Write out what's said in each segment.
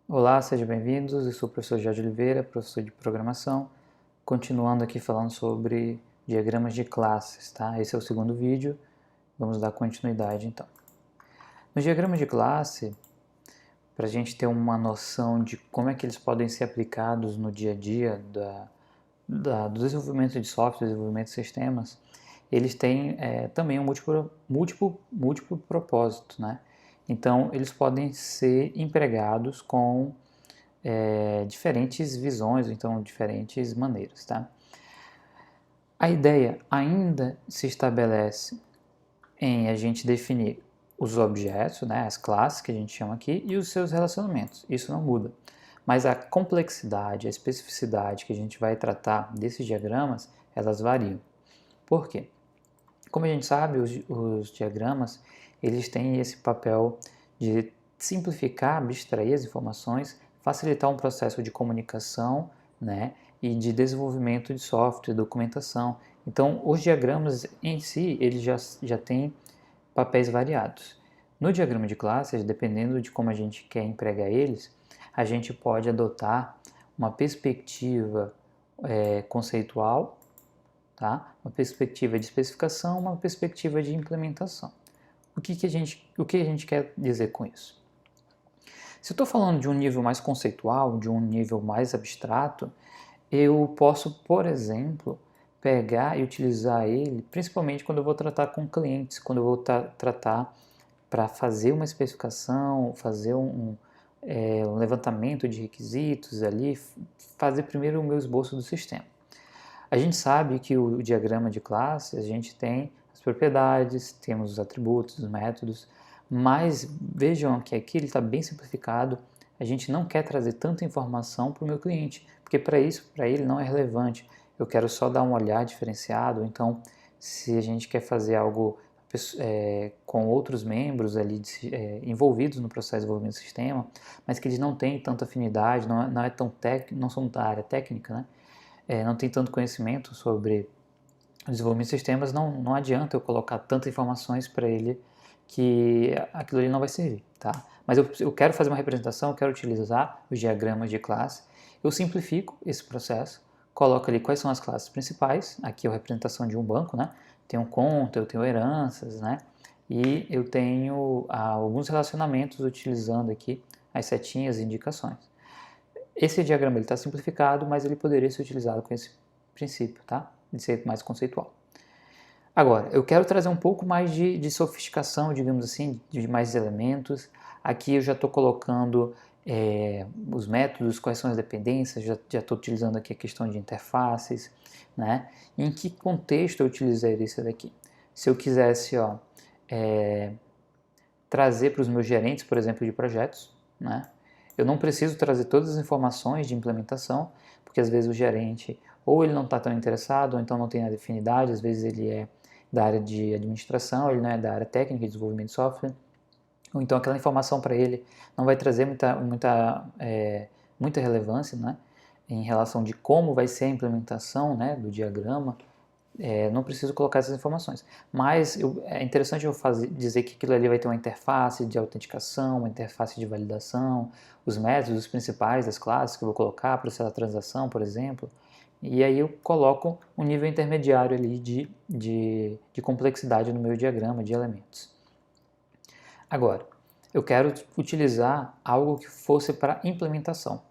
Olá, sejam bem-vindos. Eu sou o professor Jorge Oliveira, professor de programação, continuando aqui falando sobre diagramas de classes, tá? Esse é o segundo vídeo, vamos dar continuidade então. No diagrama de classe, para a gente ter uma noção de como é que eles podem ser aplicados no dia a dia do desenvolvimento de software, desenvolvimento de sistemas, eles têm também um múltiplo propósito, né? Então, eles podem ser empregados com diferentes visões, então diferentes maneiras, tá? A ideia ainda se estabelece em a gente definir os objetos, né, as classes que a gente chama aqui, e os seus relacionamentos. Isso não muda. Mas a complexidade, a especificidade que a gente vai tratar desses diagramas, elas variam. Por quê? Como a gente sabe, os diagramas, eles têm esse papel de simplificar, abstrair as informações, facilitar um processo de comunicação, né, e de desenvolvimento de software, documentação. Então, os diagramas em si, eles já têm papéis variados. No diagrama de classes, dependendo de como a gente quer empregar eles, a gente pode adotar uma perspectiva conceitual, tá? Uma perspectiva de especificação, uma perspectiva de implementação. O que a gente quer dizer com isso? Se eu estou falando de um nível mais conceitual, de um nível mais abstrato, eu posso, por exemplo, pegar e utilizar ele, principalmente quando eu vou tratar com clientes, quando eu vou tratar para fazer uma especificação, fazer um levantamento de requisitos ali, fazer primeiro o meu esboço do sistema. A gente sabe que o diagrama de classe, a gente tem as propriedades, temos os atributos, os métodos, mas vejam que aqui ele está bem simplificado, a gente não quer trazer tanta informação para o meu cliente, porque para isso, para ele não é relevante, eu quero só dar um olhar diferenciado, então se a gente quer fazer algo com outros membros ali envolvidos no processo de desenvolvimento do sistema, mas que eles não têm tanta afinidade, não são da área técnica, né? Não tem tanto conhecimento sobre o desenvolvimento de sistemas, não adianta eu colocar tantas informações para ele que aquilo ali não vai servir, tá? Mas eu quero fazer uma representação, eu quero utilizar os diagramas de classe, eu simplifico esse processo, coloco ali quais são as classes principais, aqui é a representação de um banco, né? Tenho conta, eu tenho heranças, né? E eu tenho alguns relacionamentos utilizando aqui as setinhas e indicações. Esse diagrama está simplificado, mas ele poderia ser utilizado com esse princípio, tá? De ser mais conceitual. Agora, eu quero trazer um pouco mais de sofisticação, digamos assim, de mais elementos. Aqui eu já estou colocando os métodos, quais são as dependências, já estou utilizando aqui a questão de interfaces, né? Em que contexto eu utilizaria isso daqui? Se eu quisesse trazer para os meus gerentes, por exemplo, de projetos, né? Eu não preciso trazer todas as informações de implementação, porque às vezes o gerente ou ele não está tão interessado, ou então não tem a afinidade, às vezes ele é da área de administração, ele não é da área técnica de desenvolvimento de software, ou então aquela informação para ele não vai trazer muita relevância, né, em relação de como vai ser a implementação, né, do diagrama. Não preciso colocar essas informações, mas é interessante eu dizer que aquilo ali vai ter uma interface de autenticação, uma interface de validação, os métodos principais das classes que eu vou colocar, processar a transação, por exemplo, e aí eu coloco um nível intermediário ali de complexidade no meu diagrama de elementos. Agora, eu quero utilizar algo que fosse para implementação,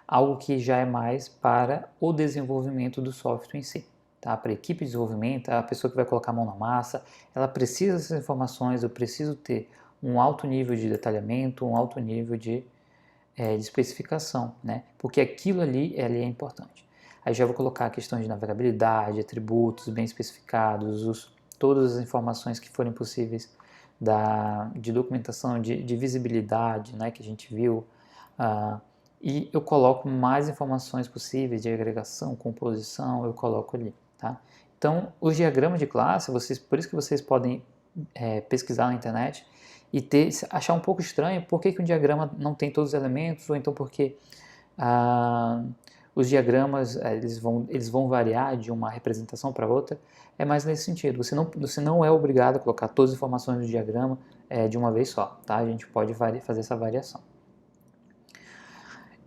algo que já é mais para o desenvolvimento do software em si. Tá? Para a equipe de desenvolvimento, a pessoa que vai colocar a mão na massa, ela precisa dessas informações, eu preciso ter um alto nível de detalhamento, um alto nível de especificação, né? Porque aquilo ali é importante. Aí já vou colocar a questão de navegabilidade, atributos bem especificados, todas as informações que forem possíveis de documentação, de visibilidade, né, que a gente viu, e eu coloco mais informações possíveis de agregação, composição, eu coloco ali, tá? Então, os diagramas de classe, por isso que vocês podem pesquisar na internet e achar um pouco estranho por que um diagrama não tem todos os elementos, ou então porque os diagramas eles vão variar de uma representação para outra, é mais nesse sentido. Você não é obrigado a colocar todas as informações no diagrama de uma vez só, tá? A gente pode fazer essa variação.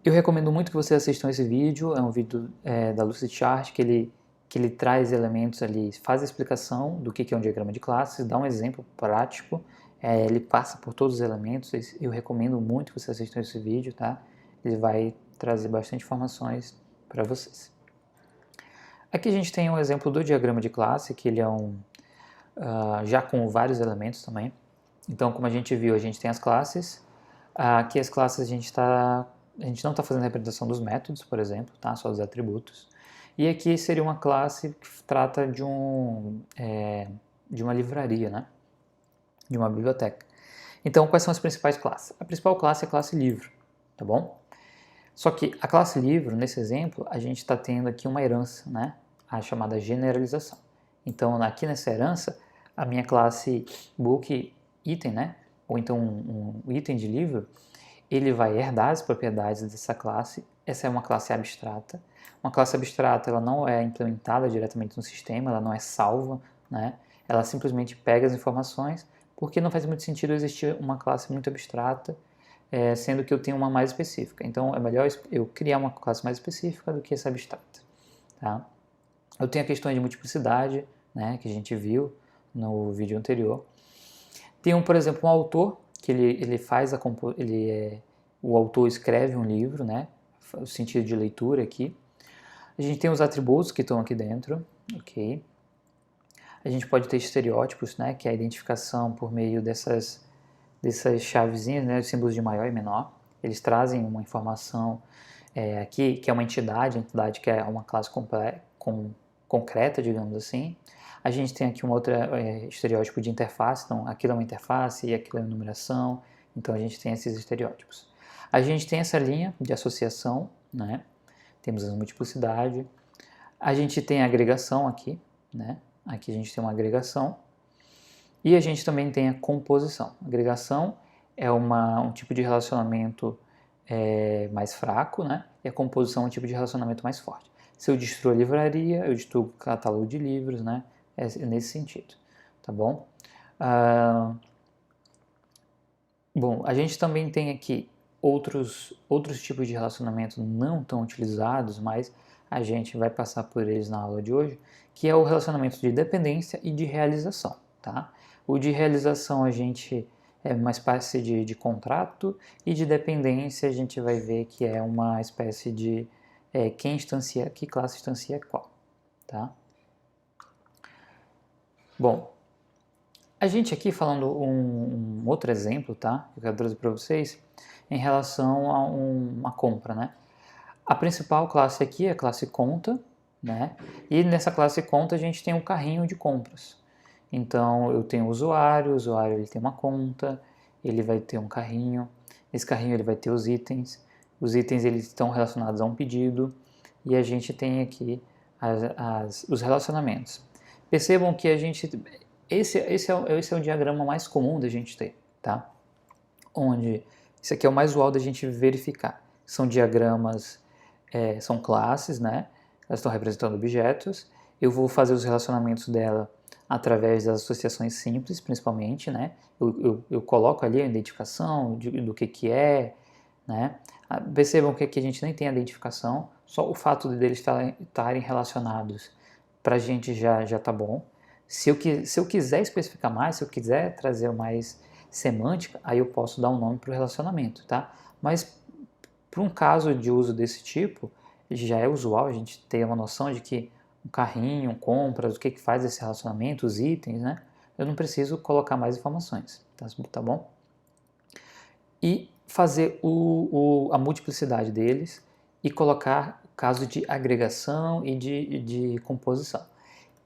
Eu recomendo muito que vocês assistam esse vídeo, é um vídeo da Lucidchart que ele traz elementos ali, faz a explicação do que é um diagrama de classes, dá um exemplo prático, ele passa por todos os elementos, eu recomendo muito que vocês assistam esse vídeo, tá? Ele vai trazer bastante informações para vocês. Aqui a gente tem um exemplo do diagrama de classe, que ele é já com vários elementos também. Então, como a gente viu, a gente tem as classes. Aqui as classes a gente não está fazendo a representação dos métodos, por exemplo, tá? Só dos atributos. E aqui seria uma classe que trata de uma livraria, né? De uma biblioteca. Então, quais são as principais classes? A principal classe é a classe livro, tá bom? Só que a classe livro, nesse exemplo, a gente está tendo aqui uma herança, né? A chamada generalização. Então, aqui nessa herança, a minha classe book item, né? Ou então um item de livro, ele vai herdar as propriedades dessa classe. Essa é uma classe abstrata. Uma classe abstrata, ela não é implementada diretamente no sistema, ela não é salva, né? Ela simplesmente pega as informações, porque não faz muito sentido existir uma classe muito abstrata, sendo que eu tenho uma mais específica. Então, é melhor eu criar uma classe mais específica do que essa abstrata, tá? Eu tenho a questão de multiplicidade, né, que a gente viu no vídeo anterior. Tem, por exemplo, um autor, que ele faz o autor escreve um livro, né, o sentido de leitura aqui. A gente tem os atributos que estão aqui dentro, ok? A gente pode ter estereótipos, né, que é a identificação por meio dessas chavezinhas, né, os símbolos de maior e menor. Eles trazem uma informação aqui, que é uma entidade, a entidade que é uma classe concreta, digamos assim. A gente tem aqui um outro estereótipo de interface, então aquilo é uma interface e aquilo é uma numeração, então a gente tem esses estereótipos. A gente tem essa linha de associação, né? Temos a multiplicidade. A gente tem a agregação aqui, né? Aqui a gente tem uma agregação. E a gente também tem a composição. A agregação é um tipo de relacionamento mais fraco, né? E a composição é um tipo de relacionamento mais forte. Se eu destruo a livraria, eu destruo o catálogo de livros, né? É nesse sentido, tá bom? Bom, a gente também tem aqui outros tipos de relacionamento não tão utilizados, mas a gente vai passar por eles na aula de hoje, que é o relacionamento de dependência e de realização, tá? O de realização a gente é uma espécie de contrato, e de dependência a gente vai ver que é uma espécie de quem instancia, que classe instancia qual, tá? Bom, a gente aqui falando um outro exemplo, tá? Que eu quero trazer para vocês, em relação a uma compra, né? A principal classe aqui é a classe conta, né? E nessa classe conta a gente tem um carrinho de compras. Então eu tenho o usuário ele tem uma conta, ele vai ter um carrinho, esse carrinho ele vai ter os itens eles estão relacionados a um pedido, e a gente tem aqui os relacionamentos. Percebam que esse é o diagrama mais comum da gente ter, tá? Onde esse aqui é o mais usual da gente verificar. São diagramas, são classes, né? Elas estão representando objetos. Eu vou fazer os relacionamentos dela através das associações simples, principalmente, né? Eu coloco ali a identificação do que é, né? Percebam que aqui a gente nem tem a identificação, só o fato deles estarem relacionados para a gente já está bom. Se eu quiser especificar mais, se eu quiser trazer mais semântica, aí eu posso dar um nome para o relacionamento, tá? Mas para um caso de uso desse tipo, já é usual a gente ter uma noção de que um carrinho, compras, o que faz esse relacionamento, os itens, né? Eu não preciso colocar mais informações, tá bom? E fazer a multiplicidade deles e colocar o caso de agregação e de composição.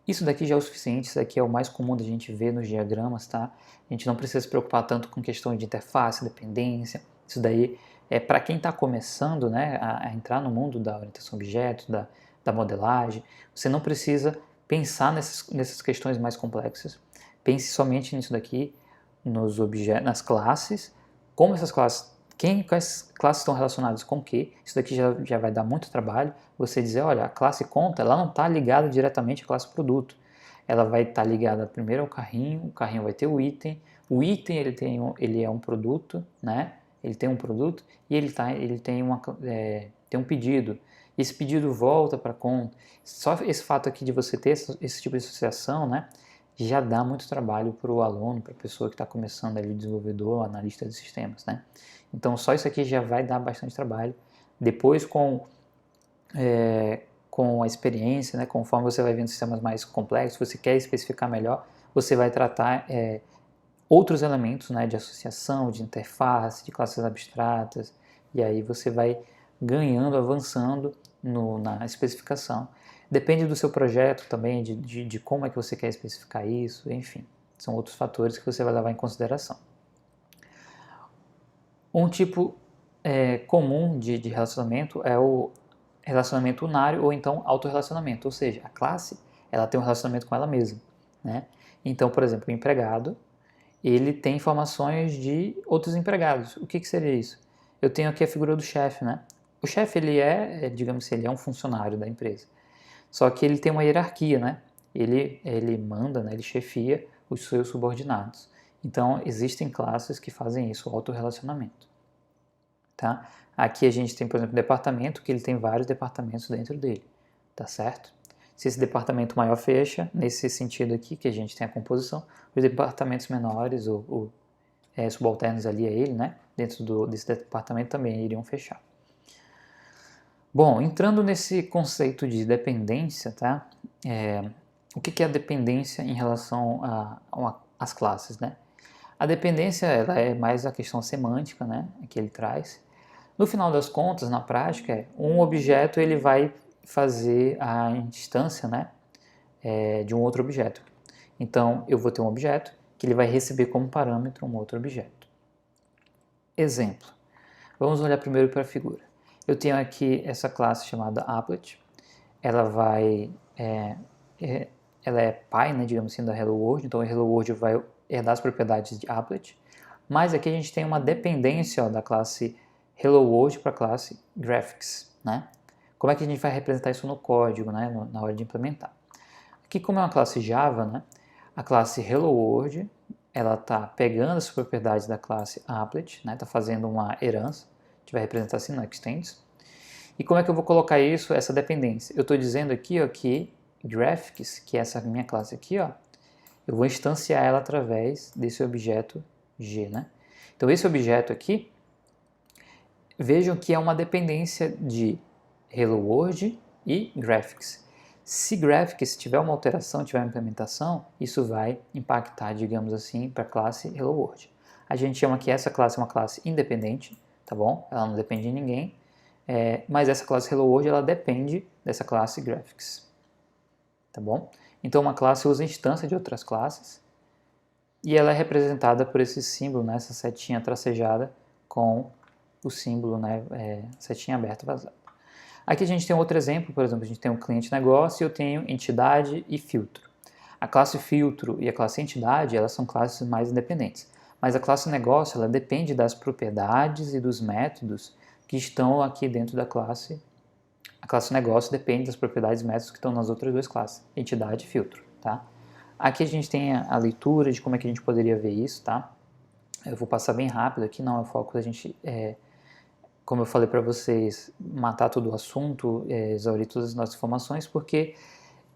Isso daqui já é o suficiente, isso daqui é o mais comum da gente ver nos diagramas, tá? A gente não precisa se preocupar tanto com questão de interface, dependência. Isso daí é para quem está começando, né, a entrar no mundo da orientação a objetos, da modelagem. Você não precisa pensar nessas questões mais complexas. Pense somente nisso daqui, nos objetos, nas classes, como essas classes, quais classes estão relacionadas com o que. Isso daqui já vai dar muito trabalho. Você dizer, olha, a classe conta, ela não está ligada diretamente à classe produto. Ela vai estar ligada primeiro ao carrinho, o carrinho vai ter o item ele é um produto, né? Ele tem um produto e ele tem um pedido. Esse pedido volta para a conta. Só esse fato aqui de você ter esse tipo de associação, né, já dá muito trabalho para o aluno, para a pessoa que está começando ali, desenvolvedor, analista de sistemas, né? Então, só isso aqui já vai dar bastante trabalho. Depois, com a experiência, né, conforme você vai vendo sistemas mais complexos, você quer especificar melhor, você vai tratar outros elementos, né, de associação, de interface, de classes abstratas, e aí você vai ganhando, avançando na especificação. Depende do seu projeto também, de como é que você quer especificar isso, enfim, são outros fatores que você vai levar em consideração. Um tipo comum de relacionamento é o relacionamento unário ou então autorrelacionamento, ou seja, a classe ela tem um relacionamento com ela mesma, né? Então, por exemplo, o empregado ele tem informações de outros empregados. O que seria isso? Eu tenho aqui a figura do chefe, né? O chefe ele digamos assim, ele é um funcionário da empresa, só que ele tem uma hierarquia, né? Ele manda, né? Ele chefia os seus subordinados. Então, existem classes que fazem isso, o autorrelacionamento. Tá? Aqui a gente tem, por exemplo, um departamento que ele tem vários departamentos dentro dele, tá certo? Se esse departamento maior fecha, nesse sentido aqui que a gente tem a composição, os departamentos menores ou subalternos ali a ele, né? Dentro desse departamento também iriam fechar. Bom, entrando nesse conceito de dependência, tá? O que é a dependência em relação às classes, né? A dependência ela é mais a questão semântica, né? Que ele traz. No final das contas, na prática, um objeto ele vai fazer a instância, né? De um outro objeto. Então, eu vou ter um objeto que ele vai receber como parâmetro um outro objeto. Exemplo. Vamos olhar primeiro para a figura. Eu tenho aqui essa classe chamada applet. Ela ela é pai, né, digamos assim, da Hello World. Então, o Hello World vai herdar as propriedades de applet. Mas aqui a gente tem uma dependência da classe Hello World para a classe Graphics, né? Como é que a gente vai representar isso no código, né, na hora de implementar? Aqui, como é uma classe Java, né, a classe Hello World ela está pegando as propriedades da classe applet, né, está fazendo uma herança, a gente vai representar assim no extends. E como é que eu vou colocar isso, essa dependência? Eu estou dizendo aqui ó, que Graphics, que é essa minha classe aqui, ó, eu vou instanciar ela através desse objeto G, né? Então esse objeto aqui, vejam que é uma dependência de Hello World e Graphics. Se Graphics tiver uma alteração, tiver uma implementação, isso vai impactar, digamos assim, para a classe Hello World. A gente chama que essa classe é uma classe independente, tá bom? Ela não depende de ninguém, mas essa classe Hello World ela depende dessa classe Graphics, tá bom? Então uma classe usa instância de outras classes e ela é representada por esse símbolo, né, essa setinha tracejada com o símbolo, né, setinha aberta vazada. Aqui a gente tem outro exemplo, por exemplo, a gente tem um cliente negócio e eu tenho entidade e filtro. A classe filtro e a classe entidade, elas são classes mais independentes. Mas a classe negócio, ela depende das propriedades e dos métodos que estão aqui dentro da classe. A classe negócio depende das propriedades e métodos que estão nas outras duas classes, entidade e filtro, tá? Aqui a gente tem a leitura de como é que a gente poderia ver isso, tá? Eu vou passar bem rápido aqui, não é o foco da gente... como eu falei para vocês, matar todo o assunto, exaurir todas as nossas informações, porque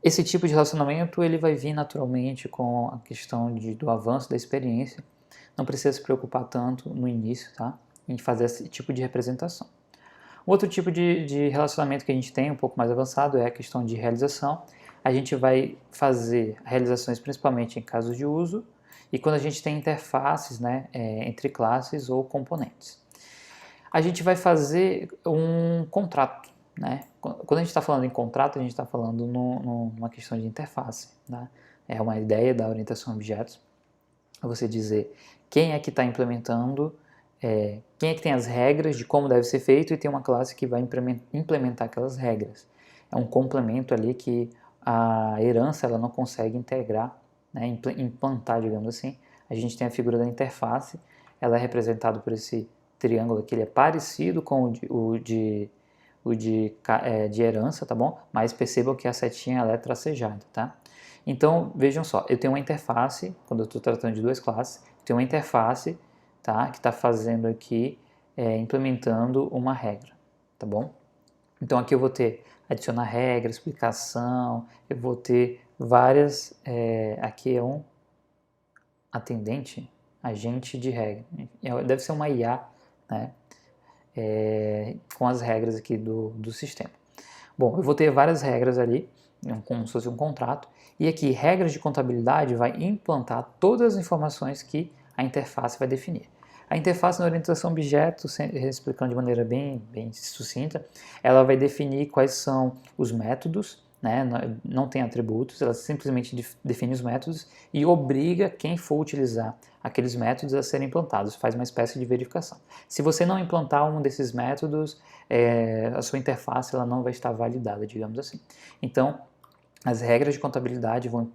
esse tipo de relacionamento ele vai vir naturalmente com a questão do avanço da experiência. Não precisa se preocupar tanto no início, tá? Em fazer esse tipo de representação. Outro tipo de relacionamento que a gente tem, um pouco mais avançado, é a questão de realização. A gente vai fazer realizações principalmente em casos de uso e quando a gente tem interfaces, né, entre classes ou componentes. A gente vai fazer um contrato, né? Quando a gente está falando em contrato, a gente está falando numa questão de interface, né? É uma ideia da orientação a objetos. Você dizer quem é que está implementando, quem é que tem as regras de como deve ser feito e tem uma classe que vai implementar aquelas regras. É um complemento ali que a herança ela não consegue integrar, né? Implantar, digamos assim. A gente tem a figura da interface, ela é representada por esse triângulo aqui, ele é parecido com o de herança, tá bom? Mas percebam que a setinha ela é tracejada, tá? Então, vejam só, eu tenho uma interface, quando eu estou tratando de duas classes, eu tenho uma interface, tá? Que está fazendo aqui implementando uma regra, tá bom? Então aqui eu vou ter adicionar regra, explicação, eu vou ter várias, aqui é um atendente, agente de regra, deve ser uma IA, né? Com as regras aqui do sistema. Bom, eu vou ter várias regras ali, como se fosse um contrato, e aqui regras de contabilidade vai implantar todas as informações que a interface vai definir. A interface na orientação objeto, explicando de maneira bem sucinta, ela vai definir quais são os métodos, né? Não tem atributos, ela simplesmente define os métodos e obriga quem for utilizar aqueles métodos a serem implantados, faz uma espécie de verificação. Se você não implantar um desses métodos, a sua interface ela não vai estar validada, digamos assim. Então, as regras de contabilidade vão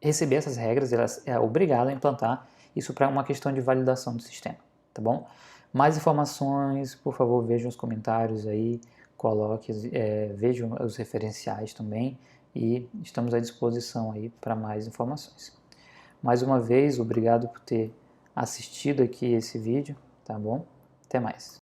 receber essas regras, elas é obrigado a implantar isso para uma questão de validação do sistema, tá bom? Mais informações, por favor, vejam os comentários aí, coloque, vejam os referenciais também e estamos à disposição aí para mais informações. Mais uma vez, obrigado por ter assistido aqui esse vídeo, tá bom? Até mais.